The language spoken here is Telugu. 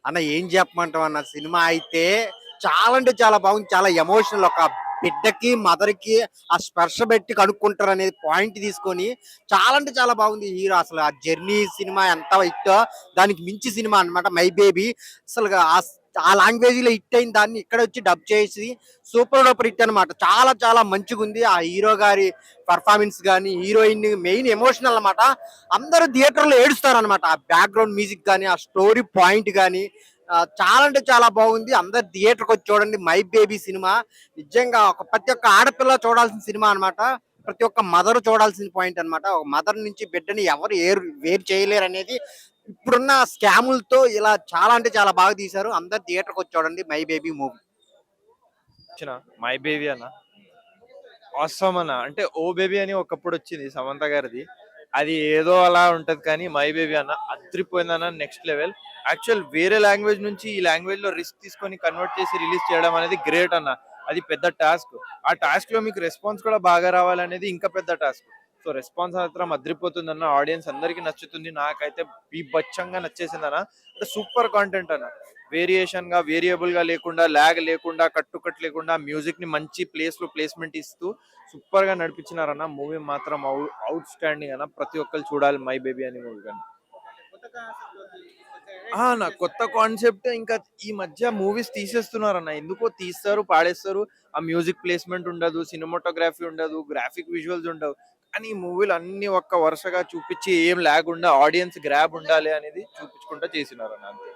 అన్న ఏం చెప్పమంటావు అన్న సినిమా అయితే చాలా అంటే చాలా బాగుంది. చాలా ఎమోషనల్. ఒక బిడ్డకి, మదర్‌కి ఆ స్పర్శ పెట్టి కనుక్కుంటారు అనేది పాయింట్ తీసుకొని చాలా అంటే చాలా బాగుంది. హీరో అసలు ఆ 'జర్నీ' సినిమా ఎంత హిట్టో దానికి మించి సినిమా అన్నమాట 'మై బేబీ'. అసలుగా ఆ లాంగ్వేజ్‌లో హిట్ అయిన దాన్ని ఇక్కడొచ్చి డబ్ చేసి సూపర్ డూపర్ హిట్ అన్నమాట. చాలా చాలా మంచిగుంది. ఆ హీరో గారి పెర్ఫార్మెన్స్ గాని, హీరోయిన్ మెయిన్ ఎమోషనల్ అన్నమాట. అందరూ థియేటర్‌లో ఏడుస్తారన్నమాట. ఆ బ్యాక్‌గ్రౌండ్ మ్యూజిక్ గాని, ఆ స్టోరీ పాయింట్ గాని చాలా అంటే చాలా బాగుంది. అందరు థియేటర్‌కి వచ్చి చూడండి 'మై బేబీ' సినిమా. నిజంగా ప్రతి ఒక్క ఆడపిల్ల చూడాల్సిన సినిమా అన్నమాట. ప్రతి ఒక్క మదర్ చూడాల్సిన పాయింట్ అన్నమాట. ఒక మదర్ నుంచి బిడ్డని ఎవరు వేరు చేయలేరు అనేది ఇప్పుడున్న స్కాములతో ఇలా చాలా అంటే చాలా బాగా తీశారు. అందరు థియేటర్‌కి వచ్చి చూడండి 'మై బేబీ' మూవీ. వచ్చిన 'మై బేబీ' అన్న ఆసమ్ అన్న. అంటే 'ఓ బేబీ' అని ఒకప్పుడు వచ్చింది సమంత గారిది. అది ఏదో అలా ఉంటది కానీ 'మై బేబీ' అన్న అదిరిపోయిందన్న, నెక్స్ట్ లెవెల్. యాక్చువల్ వేరే లాంగ్వేజ్ నుంచి ఈ లాంగ్వేజ్‌లో రిస్క్ తీసుకొని కన్వర్ట్ చేసి రిలీజ్ చేయడం అనేది గ్రేట్ అన్న. అది పెద్ద టాస్క్. ఆ టాస్క్‌లో మీకు రెస్పాన్స్ కూడా బాగా రావాలనేది ఇంకా పెద్ద టాస్క్. సో, రెస్పాన్స్ మాత్రం అదిరిపోతుందన్న. ఆడియన్స్ అందరికి నచ్చుతుంది. నాకైతే బీభత్సంగా నచ్చేసిందన్న. అంటే సూపర్ కంటెంట్ అన్న. వేరియేబుల్‌గా లేకుండా, లాగ్ లేకుండా, కట్టు లేకుండా మ్యూజిక్‌ని మంచి ప్లేస్‌లో ప్లేస్‌మెంట్ ఇస్తూ సూపర్‌గా నడిపించినారన్న. మూవీ మాత్రం ఔట్ స్టాండింగ్ అన్న. ప్రతి ఒక్కళ్ళు చూడాలి 'మై బేబీ' అనే మూవీ గాని. అన్న కొత్త కాన్సెప్ట్ ఇంకా ఈ మధ్య మూవీస్ తీసేస్తున్నారన్న. ఎందుకో తీస్తారు, పాడేస్తారు. ఆ మ్యూజిక్ ప్లేస్‌మెంట్ ఉండదు, సినిమాటోగ్రఫీ ఉండదు, గ్రాఫిక్ విజువల్స్ ఉండవు. కానీ ఈ మూవీలు అన్నీ ఒక్క వరుసగా చూపించి ఏం లాగ్ ఆడియన్స్ గ్రాబ్ ఉండాలి అనేది చూపించుకుంటా చేసినారన్న అంతే.